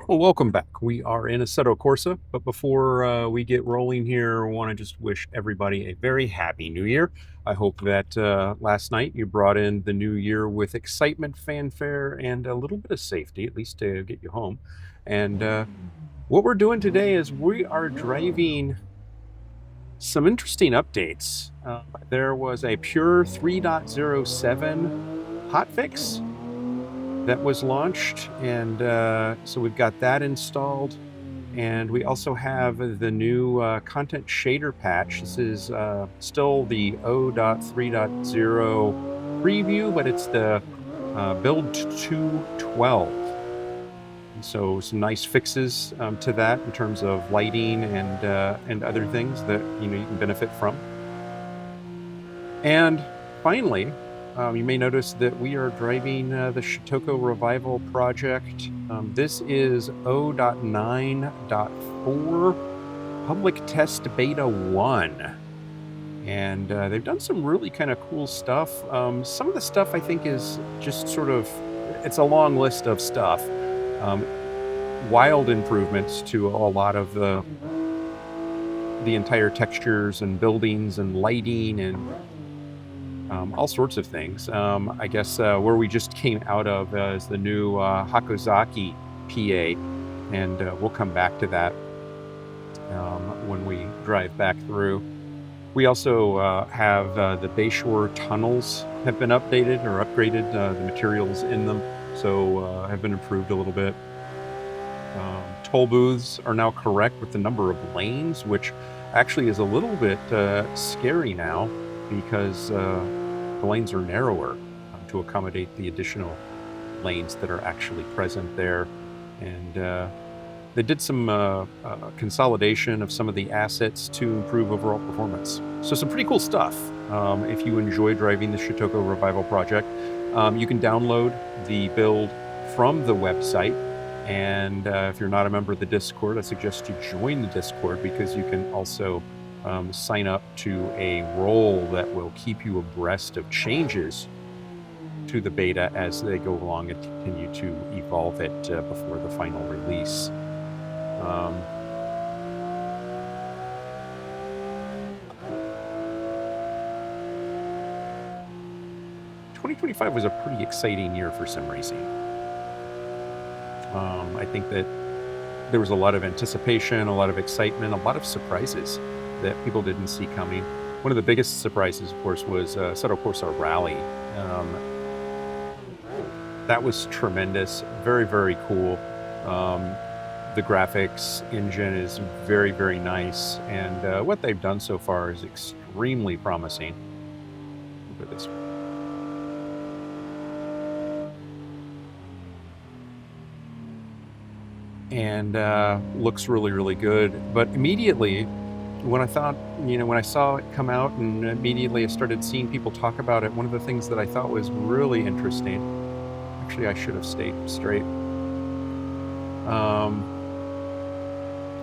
Well, welcome back. We are in Assetto Corsa, but before we get rolling here, I want to just wish everybody a very happy new year. I hope that last night you brought in the new year with excitement, fanfare, and a little bit of safety, at least to get you home. And what we're doing today is we are driving some interesting updates. There was a Pure 3.07 hotfix that was launched, and so we've got that installed. And we also have the new content shader patch. This is still the 0.3.0 preview, but it's the build 212. And so some nice fixes to that in terms of lighting and other things that you can benefit from. And finally, you may notice that we are driving the Shutoko Revival Project. This is 0.9.4 Public Test Beta 1. And they've done some really kind of cool stuff. Some of the stuff I think is just sort of, it's a long list of stuff. Um, Wild improvements to a lot of the entire textures and buildings and lighting and all sorts of things. I guess where we just came out of is the new Hakozaki PA, and we'll come back to that when we drive back through. We also have the Bayshore tunnels have been updated or upgraded, the materials in them, so have been improved a little bit. Toll booths are now correct with the number of lanes, which actually is a little bit scary now because the lanes are narrower to accommodate the additional lanes that are actually present there. And they did some consolidation of some of the assets to improve overall performance. So some pretty cool stuff. If you enjoy driving the Shutoko Revival Project, you can download the build from the website. And if you're not a member of the Discord, I suggest you join the Discord because you can also sign up to a role that will keep you abreast of changes to the beta as they go along and continue to evolve it before the final release. 2025 was a pretty exciting year for sim racing. I think that there was a lot of anticipation, a lot of excitement, a lot of surprises that people didn't see coming. One of the biggest surprises, of course, was Assetto Corsa Rally. That was tremendous, very, very cool. The graphics engine is very, very nice, and what they've done so far is extremely promising. Look at this. And looks really, really good. But immediately, when I saw it come out, and immediately I started seeing people talk about it, one of the things that I thought was really interesting, actually, I should have stayed straight,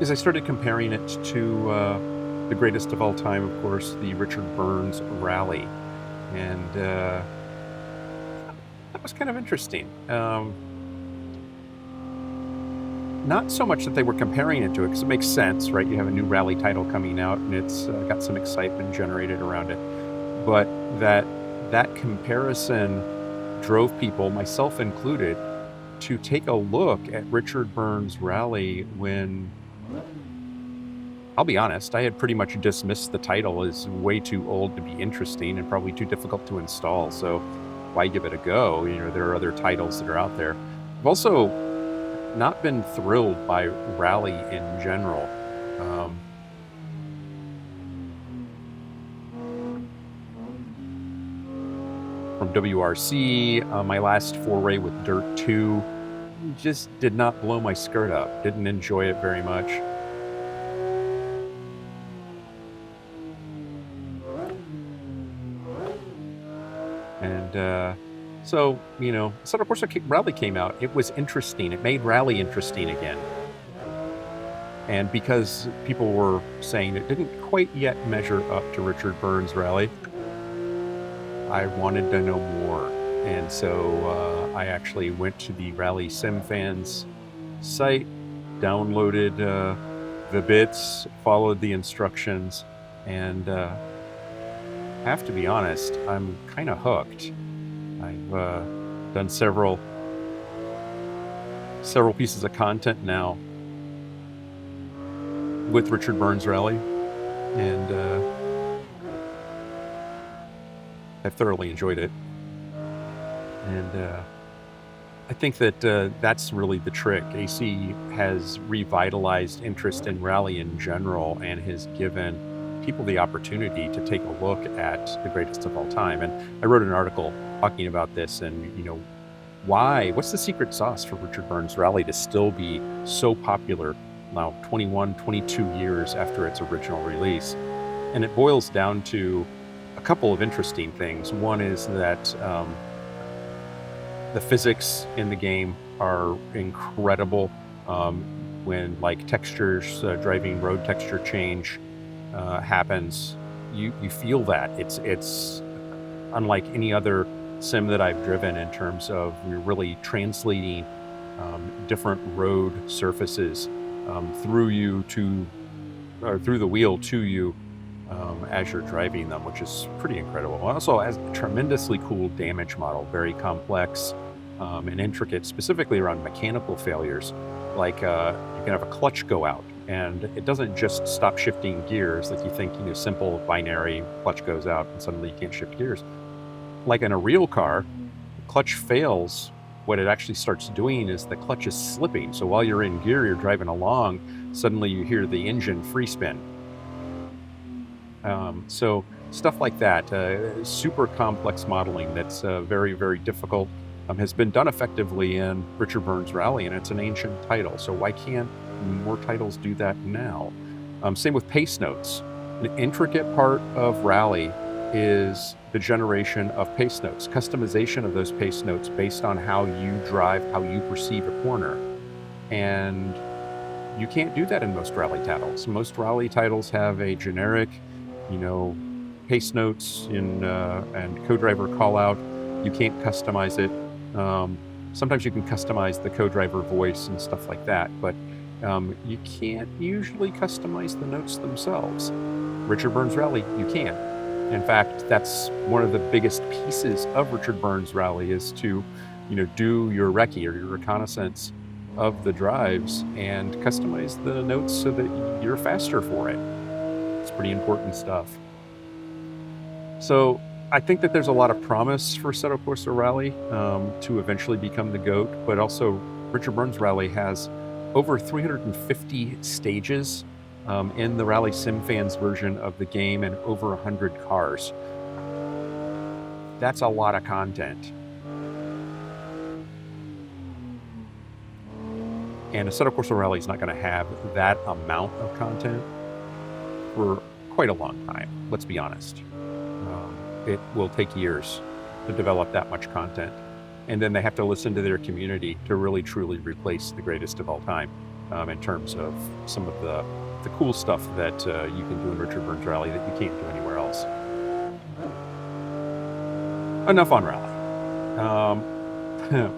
is I started comparing it to the greatest of all time, of course, the Richard Burns Rally. And that was kind of interesting. Not so much that they were comparing it to it, because it makes sense, right? You have a new rally title coming out, and it's got some excitement generated around it. But that comparison drove people, myself included, to take a look at Richard Burns' Rally when, I'll be honest, I had pretty much dismissed the title as way too old to be interesting and probably too difficult to install. So why give it a go? There are other titles that are out there. I've also not been thrilled by Rally in general. From WRC, my last foray with Dirt 2 just did not blow my skirt up. Didn't enjoy it very much. And so, Assetto Corsa Rally came out. It was interesting. It made Rally interesting again. And because people were saying it didn't quite yet measure up to Richard Burns' Rally, I wanted to know more. And so I actually went to the Rally Sim Fans site, downloaded the bits, followed the instructions, and have to be honest, I'm kind of hooked. I've done several pieces of content now with Richard Burns Rally, and I've thoroughly enjoyed it. And I think that that's really the trick. AC has revitalized interest in rally in general and has given people the opportunity to take a look at the greatest of all time. And I wrote an article talking about this and, what's the secret sauce for Richard Burns Rally to still be so popular now 21, 22 years after its original release? And it boils down to a couple of interesting things. One is that the physics in the game are incredible. When textures, driving road texture change happens, you feel that. It's unlike any other sim that I've driven in terms of we're really translating different road surfaces through the wheel to you as you're driving them, which is pretty incredible. It also has a tremendously cool damage model, very complex and intricate, specifically around mechanical failures. Like you can have a clutch go out, and it doesn't just stop shifting gears like you think, simple binary clutch goes out and suddenly you can't shift gears. Like in a real car, clutch fails. What it actually starts doing is the clutch is slipping. So while you're in gear, you're driving along, suddenly you hear the engine free spin. So stuff like that, super complex modeling that's very, very difficult, has been done effectively in Richard Burns Rally, and it's an ancient title. So why can't more titles do that now? Same with pace notes. An intricate part of Rally is the generation of pace notes, customization of those pace notes based on how you drive, how you perceive a corner. And you can't do that in most Rally titles. Most Rally titles have a generic, pace notes and co-driver call out. You can't customize it. Sometimes you can customize the co-driver voice and stuff like that, but you can't usually customize the notes themselves. Richard Burns Rally, you can. In fact, that's one of the biggest pieces of Richard Burns Rally is to, do your recce or your reconnaissance of the drives and customize the notes so that you're faster for it. It's pretty important stuff. So I think that there's a lot of promise for Assetto Corsa Rally to eventually become the GOAT, but also Richard Burns Rally has over 350 stages in the Rally Sim Fans version of the game and over 100 cars. That's a lot of content. And Assetto Corsa Rally is not going to have that amount of content for quite a long time, let's be honest. It will take years to develop that much content. And then they have to listen to their community to really, truly replace the greatest of all time in terms of some of the cool stuff that you can do in Richard Burns Rally that you can't do anywhere else. Enough on Rally.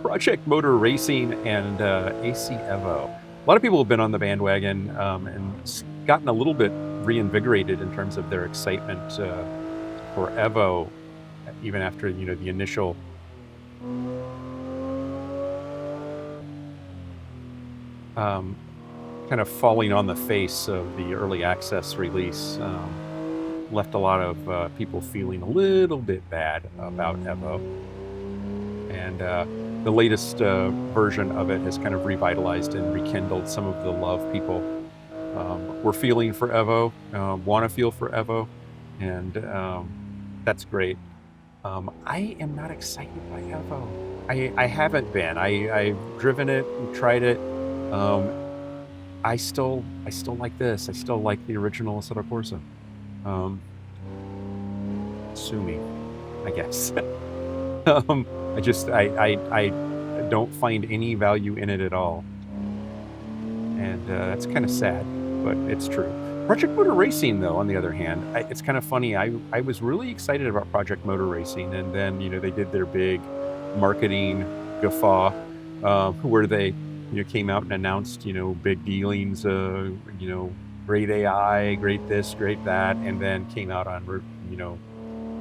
Project Motor Racing and AC Evo. A lot of people have been on the bandwagon and gotten a little bit reinvigorated in terms of their excitement for Evo, even after the initial kind of falling on the face of the early access release. Left a lot of people feeling a little bit bad about Evo, and the latest version of it has kind of revitalized and rekindled some of the love people were feeling for Evo, want to feel for Evo, and that's great. I am not excited by Evo. I haven't been. I've driven it and tried it. I still like this. I still like the original Assetto Corsa. Sue me, I guess. I don't find any value in it at all, and that's kind of sad, but it's true. Project Motor Racing, though, on the other hand, it's kind of funny. I was really excited about Project Motor Racing, and then they did their big marketing guffaw where they came out and announced, big dealings, great AI, great this, great that, and then came out on,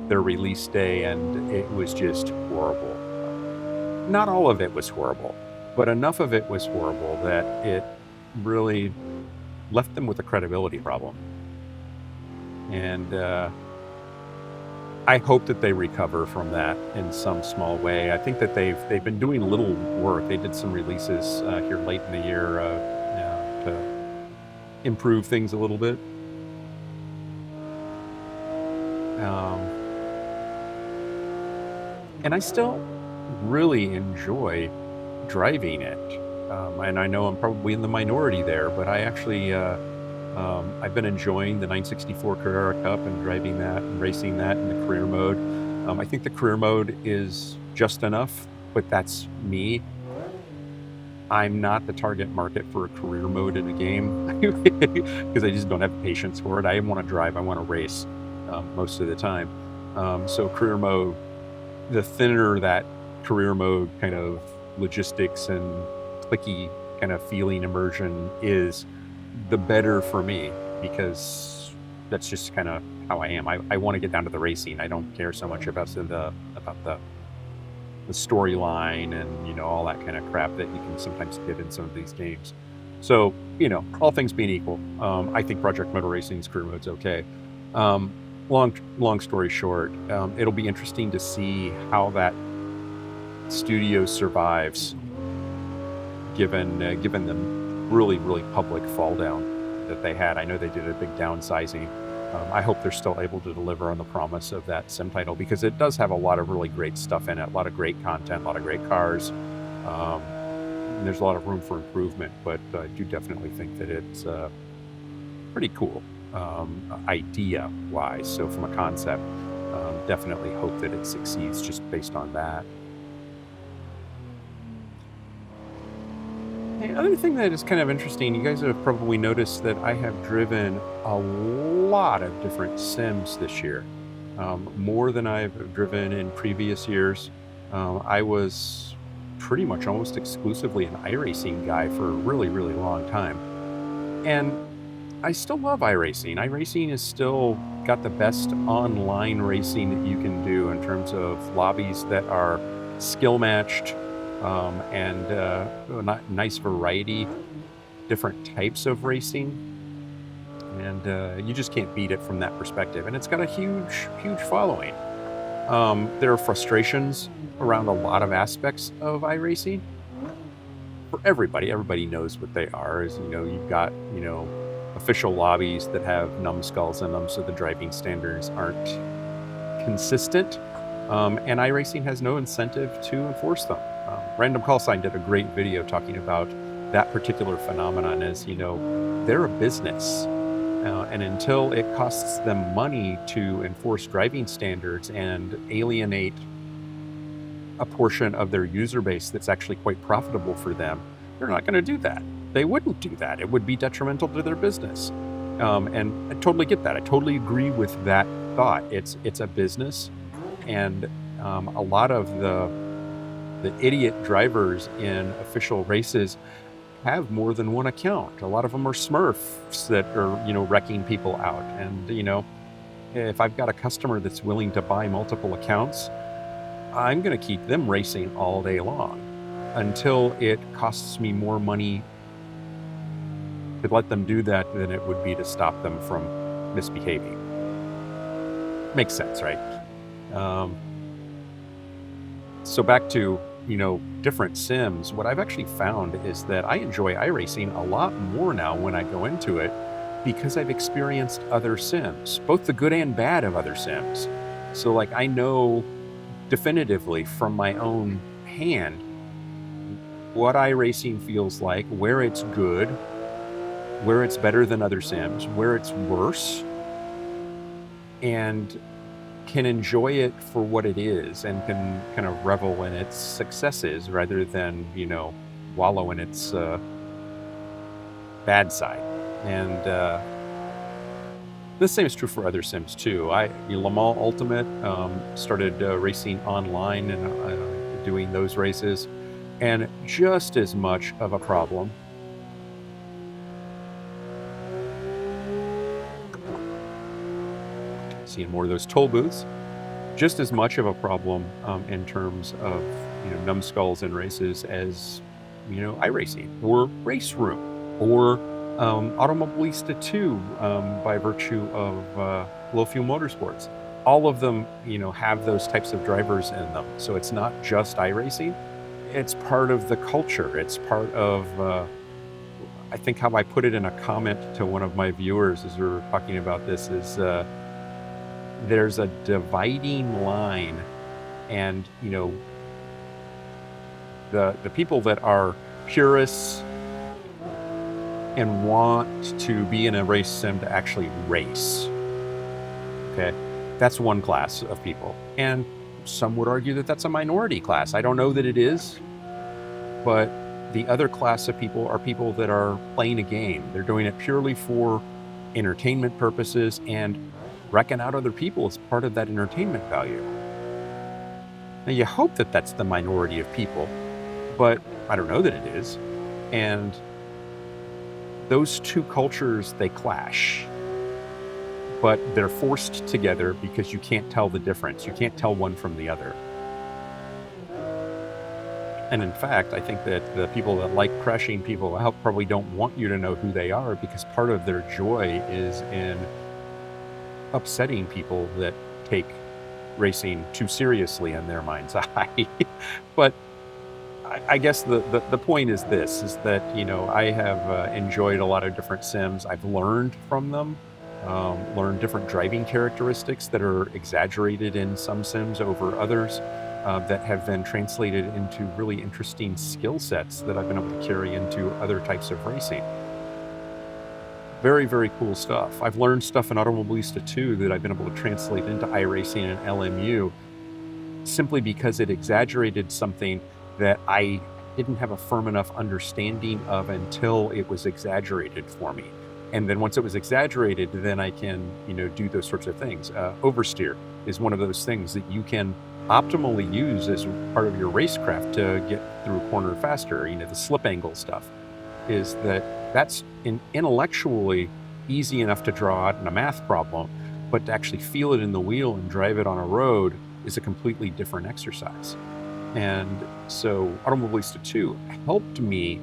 their release day, and it was just horrible. Not all of it was horrible, but enough of it was horrible that it really left them with a credibility problem. And I hope that they recover from that in some small way. I think that they've been doing little work. They did some releases here late in the year to improve things a little bit. And I still really enjoy driving it. And I know I'm probably in the minority there, but I actually I've been enjoying the 964 Carrera Cup and driving that and racing that in the career mode. I think the career mode is just enough, but that's me. I'm not the target market for a career mode in a game because I just don't have patience for it. I want to drive, I want to race most of the time. So career mode, the thinner that career mode kind of logistics and clicky kind of feeling immersion is, the better for me, because that's just kind of how I am. I want to get down to the racing. I don't care so much about the storyline and all that kind of crap that you can sometimes get in some of these games. So all things being equal, I think Project Motor Racing's career mode's okay. Long story short, it'll be interesting to see how that studio survives, given the really public fall down that they had. I know they did a big downsizing. I hope they're still able to deliver on the promise of that sim title, because it does have a lot of really great stuff in it, a lot of great content, a lot of great cars. And there's a lot of room for improvement, but I do definitely think that it's pretty cool idea-wise. So from a concept, definitely hope that it succeeds just based on that. The other thing that is kind of interesting, you guys have probably noticed that I have driven a lot of different sims this year, more than I've driven in previous years. I was pretty much almost exclusively an iRacing guy for a really long time. And I still love iRacing. iRacing is still got the best online racing that you can do in terms of lobbies that are skill matched, and a nice variety, different types of racing, and you just can't beat it from that perspective. And it's got a huge following. There are frustrations around a lot of aspects of iRacing for everybody. Everybody knows what they are. Is you've got official lobbies that have numbskulls in them, so the driving standards aren't consistent. And iRacing has no incentive to enforce them. Random Call Sign did a great video talking about that particular phenomenon. As they're a business, and until it costs them money to enforce driving standards and alienate a portion of their user base that's actually quite profitable for them, they're not going to do that. They wouldn't do that. It would be detrimental to their business. And I totally get that. I totally agree with that thought. It's a business, and a lot of the idiot drivers in official races have more than one account. A lot of them are Smurfs that are wrecking people out. And if I've got a customer that's willing to buy multiple accounts, I'm going to keep them racing all day long until it costs me more money to let them do that than it would be to stop them from misbehaving. Makes sense, right? So back to different sims, what I've actually found is that I enjoy iRacing a lot more now when I go into it, because I've experienced other sims, both the good and bad of other sims. So like, I know definitively from my own hand what iRacing feels like, where it's good, where it's better than other sims, where it's worse, and can enjoy it for what it is, and can kind of revel in its successes rather than wallow in its bad side. And the same is true for other sims too. Le Mans Ultimate started racing online and doing those races. And just as much of a problem seeing more of those toll booths, just as much of a problem in terms of numbskulls in races as iRacing or Race Room or Automobilista 2 by virtue of Low Fuel Motorsports. All of them have those types of drivers in them. So it's not just iRacing, it's part of the culture. It's part of I think how I put it in a comment to one of my viewers as we were talking about this is there's a dividing line, and the people that are purists and want to be in a race sim to actually race, okay, that's one class of people, and some would argue that that's a minority class. I don't know that it is, but the other class of people are people that are playing a game. They're doing it purely for entertainment purposes and wrecking out other people as part of that entertainment value. Now, you hope that that's the minority of people, but I don't know that it is. And those two cultures, they clash, but they're forced together because you can't tell the difference. You can't tell one from the other. And in fact, I think that the people that like crashing people out probably don't want you to know who they are, because part of their joy is in upsetting people that take racing too seriously in their mind's eye. But I guess the point is this, is that, I have enjoyed a lot of different sims. I've learned from them, learned different driving characteristics that are exaggerated in some sims over others, that have been translated into really interesting skill sets that I've been able to carry into other types of racing. Very, very cool stuff. I've learned stuff in Automobilista 2 that I've been able to translate into iRacing and LMU simply because it exaggerated something that I didn't have a firm enough understanding of until it was exaggerated for me. And then once it was exaggerated, then I can, do those sorts of things. Oversteer is one of those things that you can optimally use as part of your racecraft to get through a corner faster. The slip angle stuff is that's intellectually easy enough to draw out in a math problem, but to actually feel it in the wheel and drive it on a road is a completely different exercise. And so Automobilista 2 helped me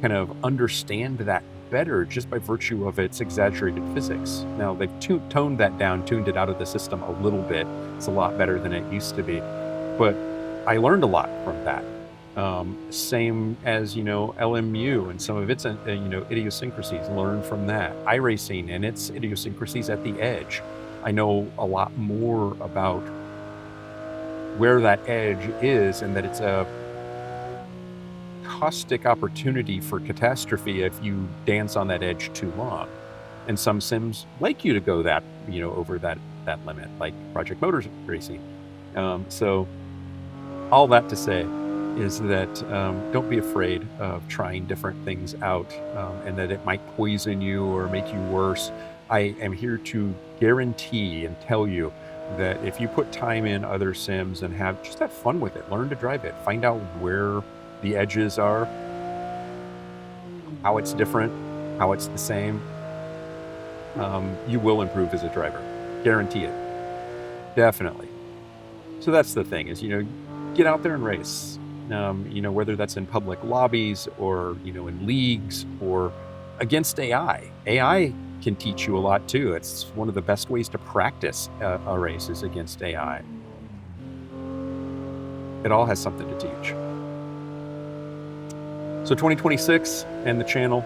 kind of understand that better just by virtue of its exaggerated physics. Now, they've toned that down, tuned it out of the system a little bit. It's a lot better than it used to be. But I learned a lot from that. Same as, LMU and some of its, idiosyncrasies, learn from that. iRacing and its idiosyncrasies at the edge. I know a lot more about where that edge is, and that it's a caustic opportunity for catastrophe if you dance on that edge too long. And some sims like you to go that, over that limit, like Project Motors Racing. So all that to say is that don't be afraid of trying different things out, and that it might poison you or make you worse. I am here to guarantee and tell you that if you put time in other sims and have fun with it, learn to drive it, find out where the edges are, how it's different, how it's the same, you will improve as a driver. Guarantee it. Definitely. So that's the thing, is, get out there and race. Whether that's in public lobbies or, in leagues or against AI. AI can teach you a lot too. It's one of the best ways to practice a race is against AI. It all has something to teach. So 2026 and the channel,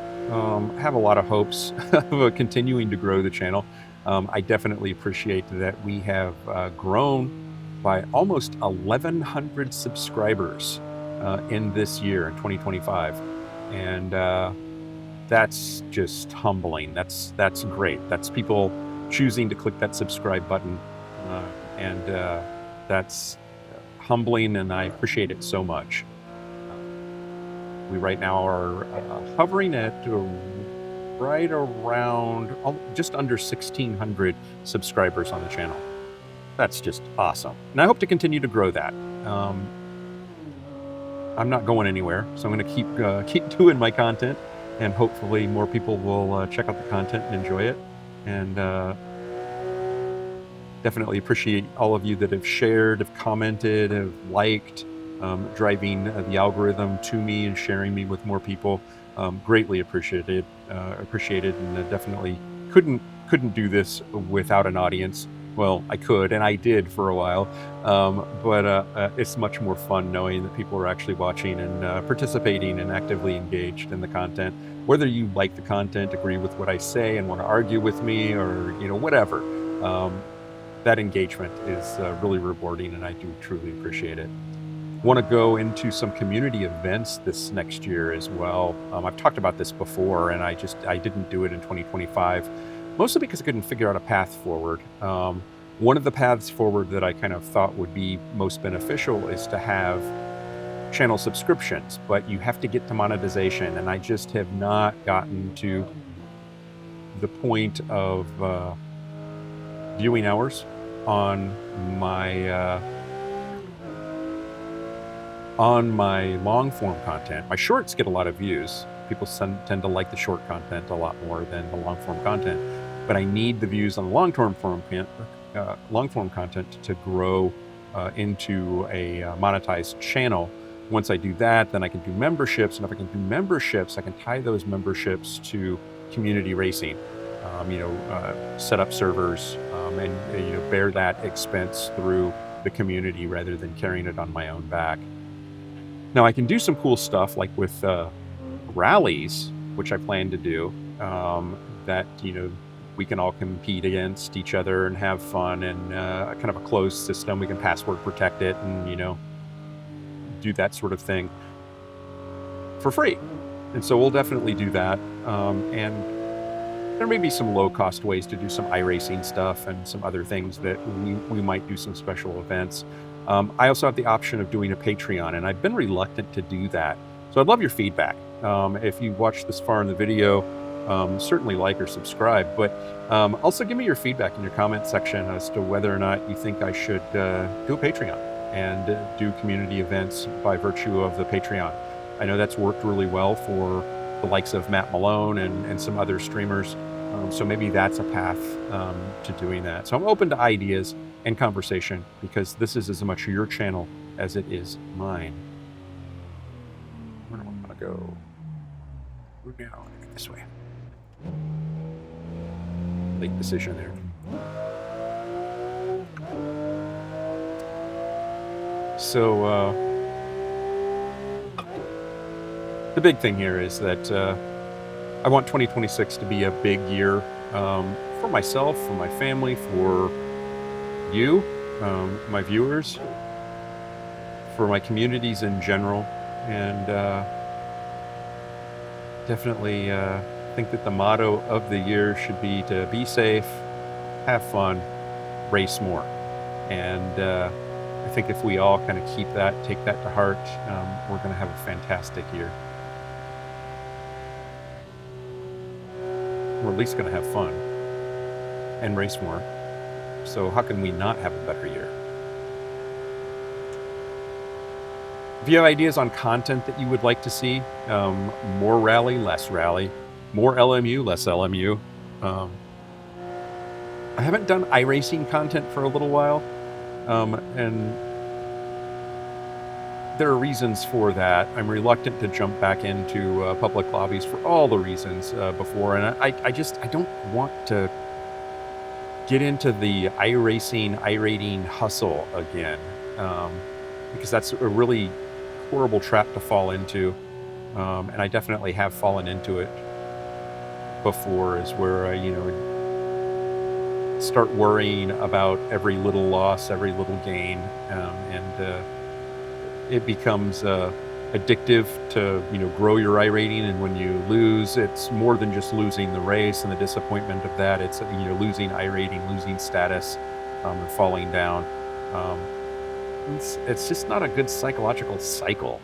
have a lot of hopes of continuing to grow the channel. I definitely appreciate that we have grown by almost 1,100 subscribers in this year, in 2025. And that's just humbling. That's great. That's people choosing to click that subscribe button. And that's humbling, and I appreciate it so much. We right now are hovering at right around just under 1,600 subscribers on the channel. That's just awesome. And I hope to continue to grow that. I'm not going anywhere, so I'm going to keep doing my content, and hopefully more people will check out the content and enjoy it. And definitely appreciate all of you that have shared, have commented, have liked, driving the algorithm to me and sharing me with more people. Greatly appreciated, and definitely couldn't do this without an audience. Well, I could, and I did for a while, but it's much more fun knowing that people are actually watching and participating and actively engaged in the content. Whether you like the content, agree with what I say, and want to argue with me, or whatever, that engagement is really rewarding, and I do truly appreciate it. Want to go into some community events this next year as well. I've talked about this before, and I didn't do it in 2025, mostly because I couldn't figure out a path forward. One of the paths forward that I kind of thought would be most beneficial is to have channel subscriptions, but you have to get to monetization, and I just have not gotten to the point of viewing hours on my long form content. My shorts get a lot of views. People tend to like the short content a lot more than the long form content, but I need the views on the long form content to grow into a monetized channel. Once I do that, then I can do memberships, and if I can do memberships, I can tie those memberships to community racing. Set up servers, and bear that expense through the community rather than carrying it on my own back. Now I can do some cool stuff like with rallies, which I plan to do, that we can all compete against each other and have fun, and kind of a closed system. We can password protect it and do that sort of thing for free. And so we'll definitely do that. And there may be some low-cost ways to do some iRacing stuff and some other things that we might do some special events. I also have the option of doing a Patreon, and I've been reluctant to do that. So I'd love your feedback. If you watched this far in the video, certainly like or subscribe, but also give me your feedback in your comment section as to whether or not you think I should do a Patreon and do community events by virtue of the Patreon. I know that's worked really well for the likes of Matt Malone and some other streamers. So maybe that's a path to doing that. So I'm open to ideas and conversation, because this is as much your channel as it is mine. Where do I want to go? Now, this way. Late decision there. So the big thing here is that I want 2026 to be a big year for myself, for my family, for you, my viewers, for my communities in general, and definitely think that the motto of the year should be to be safe, have fun, race more. And I think if we all kind of take that to heart, we're going to have a fantastic year. We're at least going to have fun and race more. So how can we not have a better year? If you have ideas on content that you would like to see, more rally, less rally, more LMU, less LMU. I haven't done iRacing content for a little while, and there are reasons for that. I'm reluctant to jump back into public lobbies for all the reasons before, and I don't want to get into the iRating hustle again, because that's a really horrible trap to fall into, and I definitely have fallen into it before, is where I start worrying about every little loss, every little gain, and it becomes addictive to grow your iRating, and when you lose, it's more than just losing the race and the disappointment of that. It's losing iRating, losing status, and falling down. It's just not a good psychological cycle.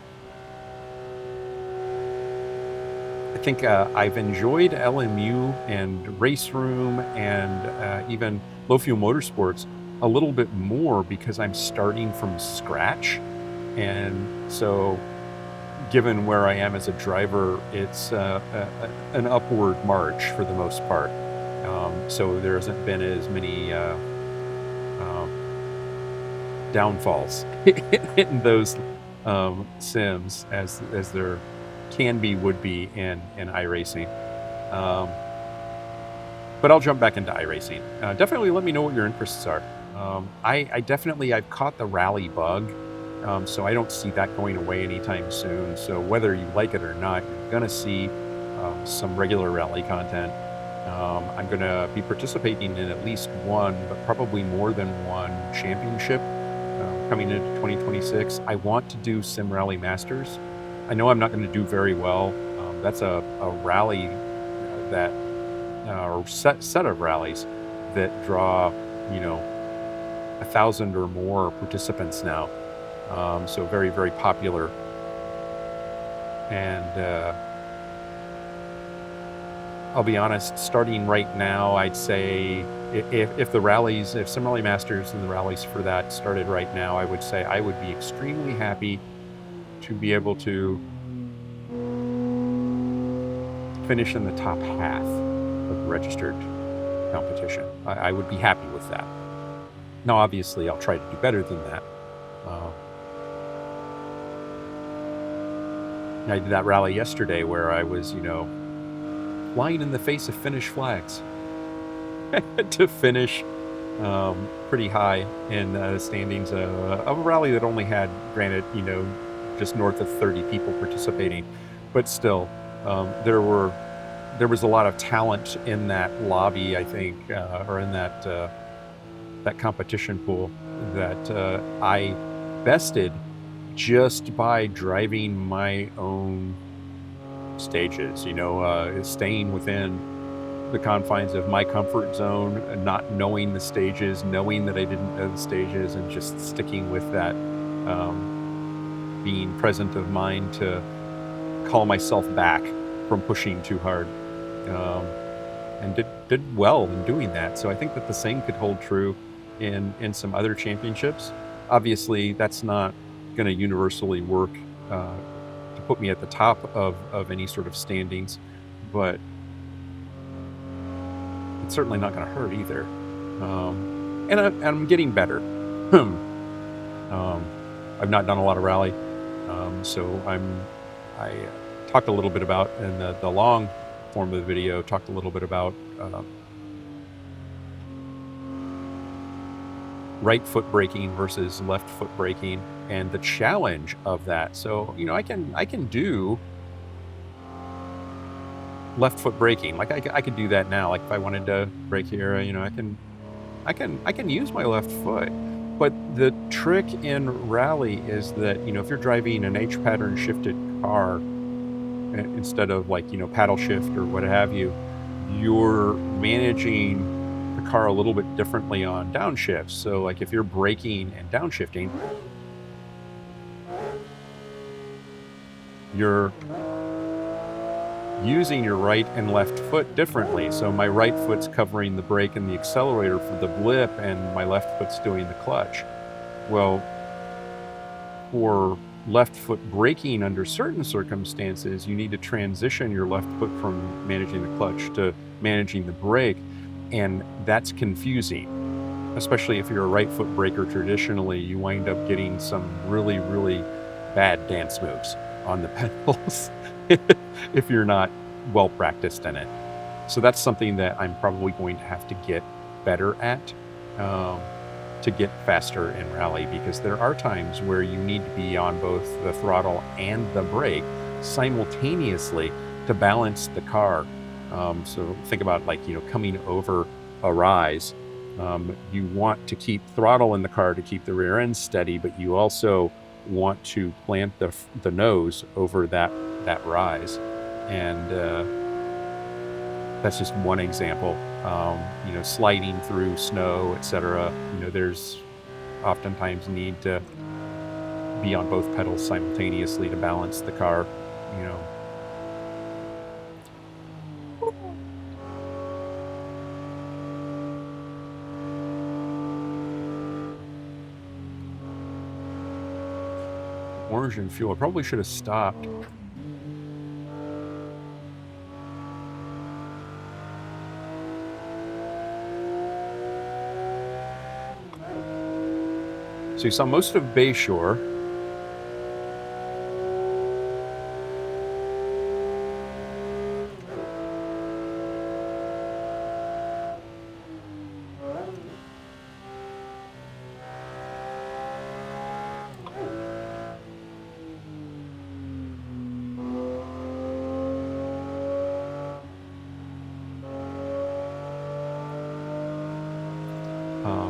I think I've enjoyed LMU and Race Room and even Low Fuel Motorsports a little bit more because I'm starting from scratch. And so given where I am as a driver, it's an upward march for the most part. So there hasn't been as many downfalls in those sims as there can be, would be in iRacing. But I'll jump back into iRacing. Definitely let me know what your interests are. I've caught the rally bug, so I don't see that going away anytime soon. So whether you like it or not, you're gonna see some regular rally content. I'm gonna be participating in at least one, but probably more than one championship coming into 2026. I want to do Sim Rally Masters. I know I'm not going to do very well. That's a rally that or set of rallies that draw 1,000 or more participants now. So very, very popular. And I'll be honest, starting right now, I'd say if Sim Rally Masters and the rallies for that started right now, I would say I would be extremely happy to be able to finish in the top half of the registered competition. I would be happy with that. Now, obviously, I'll try to do better than that. I did that rally yesterday where I was, flying in the face of Finnish flags. I had to finish pretty high in the standings of a rally that only had, granted, just north of 30 people participating, but still, there was a lot of talent in that lobby, I think, or in that competition pool that I bested just by driving my own stages, staying within the confines of my comfort zone, and not knowing the stages, knowing that I didn't know the stages, and just sticking with that, being present of mind to call myself back from pushing too hard, and did well in doing that. So I think that the same could hold true in some other championships. Obviously, that's not going to universally work to put me at the top of any sort of standings, but it's certainly not going to hurt either. And I'm getting better. I've not done a lot of rally, so I talked a little bit about, in the long form of the video, talked a little bit about right foot braking versus left foot braking and the challenge of that. So, I can do left foot braking. Like I could do that now. Like if I wanted to brake here, I can use my left foot. But the trick in rally is that, if you're driving an H pattern shifted car instead of paddle shift or what have you, you're managing the car a little bit differently on downshifts. So like if you're braking and downshifting, you're using your right and left foot differently. So my right foot's covering the brake and the accelerator for the blip, and my left foot's doing the clutch. Well, for left foot braking under certain circumstances, you need to transition your left foot from managing the clutch to managing the brake, and that's confusing. Especially if you're a right foot braker traditionally, you wind up getting some really, really bad dance moves on the pedals if you're not well practiced in it. So that's something that I'm probably going to have to get better at to get faster in rally, because there are times where you need to be on both the throttle and the brake simultaneously to balance the car. So think about coming over a rise. You want to keep throttle in the car to keep the rear end steady, but you also want to plant the nose over that rise. And that's just one example. Sliding through snow, etc. There's oftentimes need to be on both pedals simultaneously to balance the car. immersion fuel. I probably should have stopped. So you saw most of Bayshore.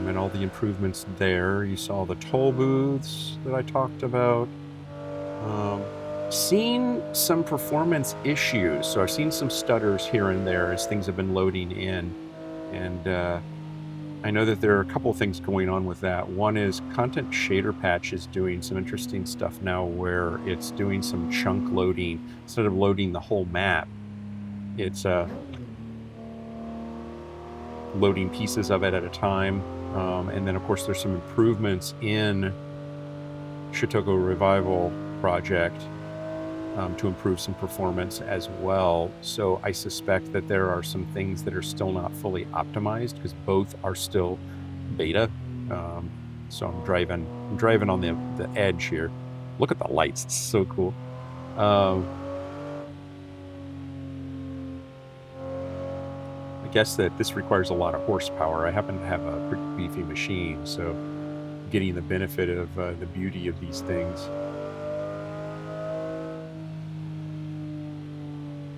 And all the improvements there. You saw the toll booths that I talked about. Seen some performance issues. So I've seen some stutters here and there as things have been loading in. And I know that there are a couple of things going on with that. One is Content Shader Patch is doing some interesting stuff now where it's doing some chunk loading. Instead of loading the whole map, it's loading pieces of it at a time. And then, of course, there's some improvements in Shutoko Revival Project to improve some performance as well. So I suspect that there are some things that are still not fully optimized because both are still beta. So I'm driving on the edge here. Look at the lights; it's so cool. I guess that this requires a lot of horsepower. I happen to have a pretty beefy machine, so getting the benefit of the beauty of these things.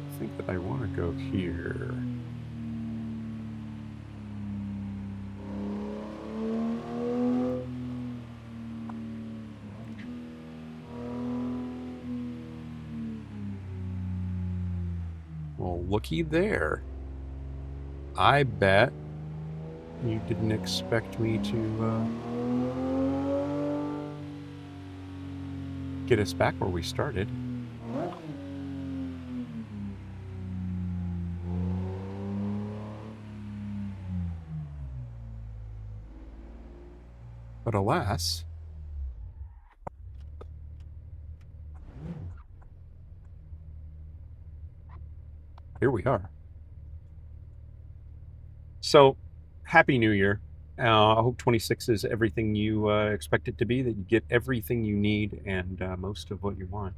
I think that I want to go here. Well, looky there. I bet you didn't expect me to get us back where we started. But alas, here we are. So, Happy New Year. I hope 26 is everything you expect it to be, that you get everything you need and most of what you want.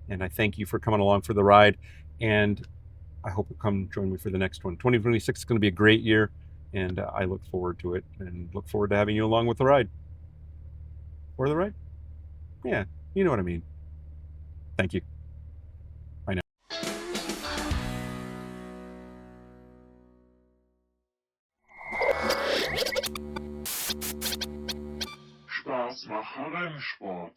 And I thank you for coming along for the ride. And I hope you'll come join me for the next one. 2026 is going to be a great year. And I look forward to it and look forward to having you along with the ride. For the ride? Yeah, you know what I mean. Thank you. Bye now. Spaß mache Rennsport.